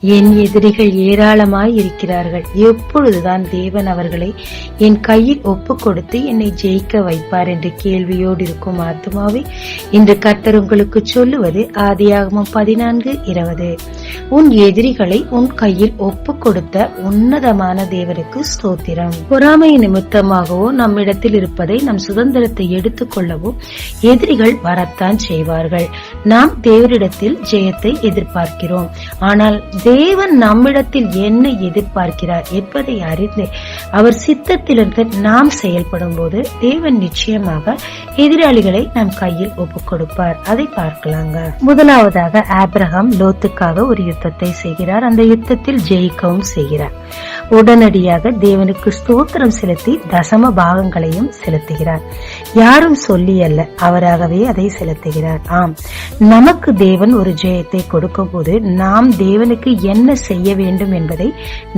என் எதிரிகள் ஏராளமாய் இருக்கிறார்கள். எப்பொழுதுதான் தேவன் அவர்களை என் கையில் ஒப்பு கொடுத்து என்னை ஜெயிக்க வைப்பார் என்ற கேள்வியோடு இருக்கும் ஆத்துமாவே, இன்று கர்த்தர் உங்களுக்கு சொல்லுவது ஆதியாகமம் 14:20. உன் எதிரிகளை உன் கையில் ஒப்பு கொடுத்த உன்னதமான தேவனுக்கு ஸ்தோத்திரம். பொறாமை நிமித்தமாகவோ நம்மிடத்தில் இருப்பதை நம் சுதந்திரத்தை எடுத்துக் கொள்ளவோ எதிரிகள் வரத்தான் செய்வார்கள். நாம் தேவனிடத்தில் ஜெயத்தை எதிர்பார்க்கிறோம். ஆனால் தேவன் நம்மிடத்தில் என்ன எதிர்பார்க்கிறார் என்பதை அறிந்து அவர் சித்தத்திலிருந்து நாம் செயல்படும் போது தேவன் நிச்சயமாக எதிராளிகளை நம் கையில் ஒப்புக் கொடுப்பார். அதை பார்க்கலாங்க. முதலாவதாக ஆபிரகாம் லோத்துக்காக ஒரு யுத்தத்தை செய்கிறார். அந்த யுத்தத்தில் ஜெயிக்கவும் செய்கிறார். உடனடியாக தேவனுக்கு ஸ்தோத்திரம் செலுத்தி தசம பாகங்களையும் செலுத்துகிறார். யாரும் சொல்லி அல்ல, அவராகவே அதை செலுத்துகிறார். ஆம், நமக்கு தேவன் ஒரு ஜெயத்தை கொடுக்கும் போது நாம் தேவனுக்கு என்ன செய்ய வேண்டும் என்பதை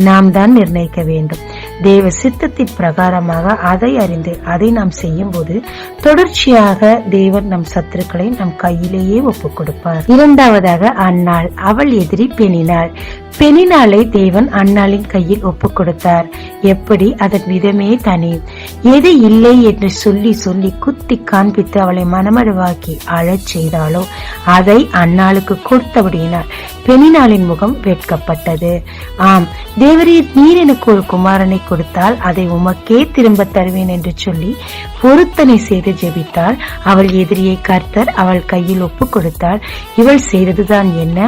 நாம் தான் நிர்ணயிக்க வேண்டும். தேவ சித்தத்தின் பிரகாரமாக அதை அறிந்து அதை நாம் செய்யும் போது தொடர்ச்சியாக தேவன் நம் சத்துருக்களை நம் கையிலேயே ஒப்புக் கொடுப்பார். இரண்டாவதாக அன்னாள், அவள் எதிரி பெனினாள். பெனினாளை தேவன் அன்னாளின் கையில் ஒப்புக் கொடுத்தார். எப்படி? அதன் விதமே தனி. எது இல்லை என்று சொல்லி சொல்லி குத்தி காண்பித்து அவளை மனமடுவாக்கி அழச் செய்தாலோ அதை அன்னாளுக்கு கொடுத்தபடியினார் பெனினாளின் முகம் வெட்கப்பட்டது. ஆம், தேவரீர் நீர் எனக்கு ஒரு குமாரனை கொடுத்தால் அதை உமக்கே திரும்ப தருவேன் என்று சொல்லி பொருத்தனை செய்து ஜெபித்தாள். அவள் எதிரியை கர்த்தர் அவள் கையில் ஒப்புக் கொடுத்தாள். இவள் செய்ததுதான் என்ன?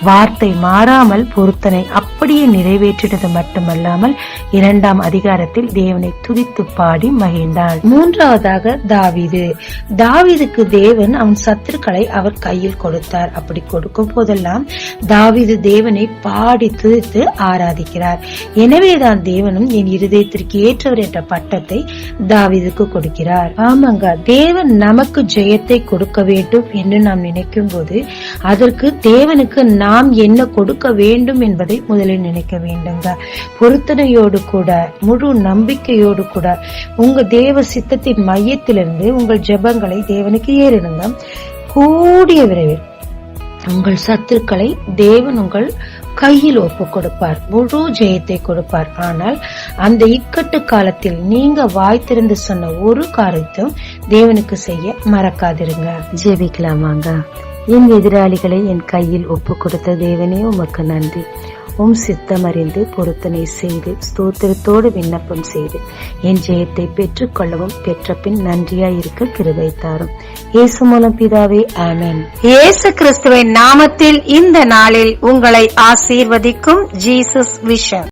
வார்த்தை மாறாமல் பொருத்தனை அப்படியே நிறைவேற்றினது மட்டுமல்லாமல் 2ஆம் அதிகாரத்தில் தேவனை துதித்து பாடி மகிழ்ந்தாள். மூன்றாவதாக தாவீது. தாவீதுக்கு தேவன் அவன் சத்துருக்களை அவர் கையில் கொடுத்தார். அப்படி கொடுக்கும் போதெல்லாம் தாவீது தேவனை பாடி துதித்து ஆராதிக்கிறார். எனவேதான் தேவனும் என் இருதயத்திற்கு ஏற்றவர் என்ற பட்டத்தை தாவீதுக்கு கொடுக்கிறார். ஆமாங்க, தேவன் நமக்கு ஜெயத்தை கொடுக்க வேண்டும் என்று நாம் நினைக்கும் போது அதற்கு தேவனுக்கு நாம் என்ன கொடுக்க வேண்டும் என்பதை முதலில் நினைக்க வேண்டுங்க. பொருத்தனையோடு கூட முழு நம்பிக்கையோடு கூட உங்க தேவ சித்தத்தின் மையத்திலிருந்து உங்கள் ஜெபங்களை தேவனுக்கு ஏறிடுங்க. கூடிய விரைவில் உங்கள் சத்துருக்களை தேவன் உங்கள் கையில் ஒப்புக் கொடுப்பார். முழு ஜெயத்தை கொடுப்பார். ஆனால் அந்த இக்கட்டு காலத்தில் நீங்க வாய் திறந்து சொன்ன ஒரு காரியத்தையும் தேவனுக்கு செய்ய மறக்காதிருங்க. ஜெபிக்கலாமாங்க. என் எதிராளிகளை என் கையில் ஒப்புக் கொடுத்த தேவனே உமக்கு நன்றி. உம் சித்தம் அறிந்து பொருத்தனை செய்து ஸ்தோத்திரத்தோடு விண்ணப்பம் செய்து என் ஜெயத்தை பெற்றுக் கொள்ளவும் பெற்ற பின் நன்றியாய் இருக்க கிருபை தாரும். இயேசு மூலம் பிதாவே, ஆமென். இயேசு கிறிஸ்துவின் நாமத்தில் இந்த நாளில் உங்களை ஆசீர்வதிக்கும் ஜீசஸ் விஷன்.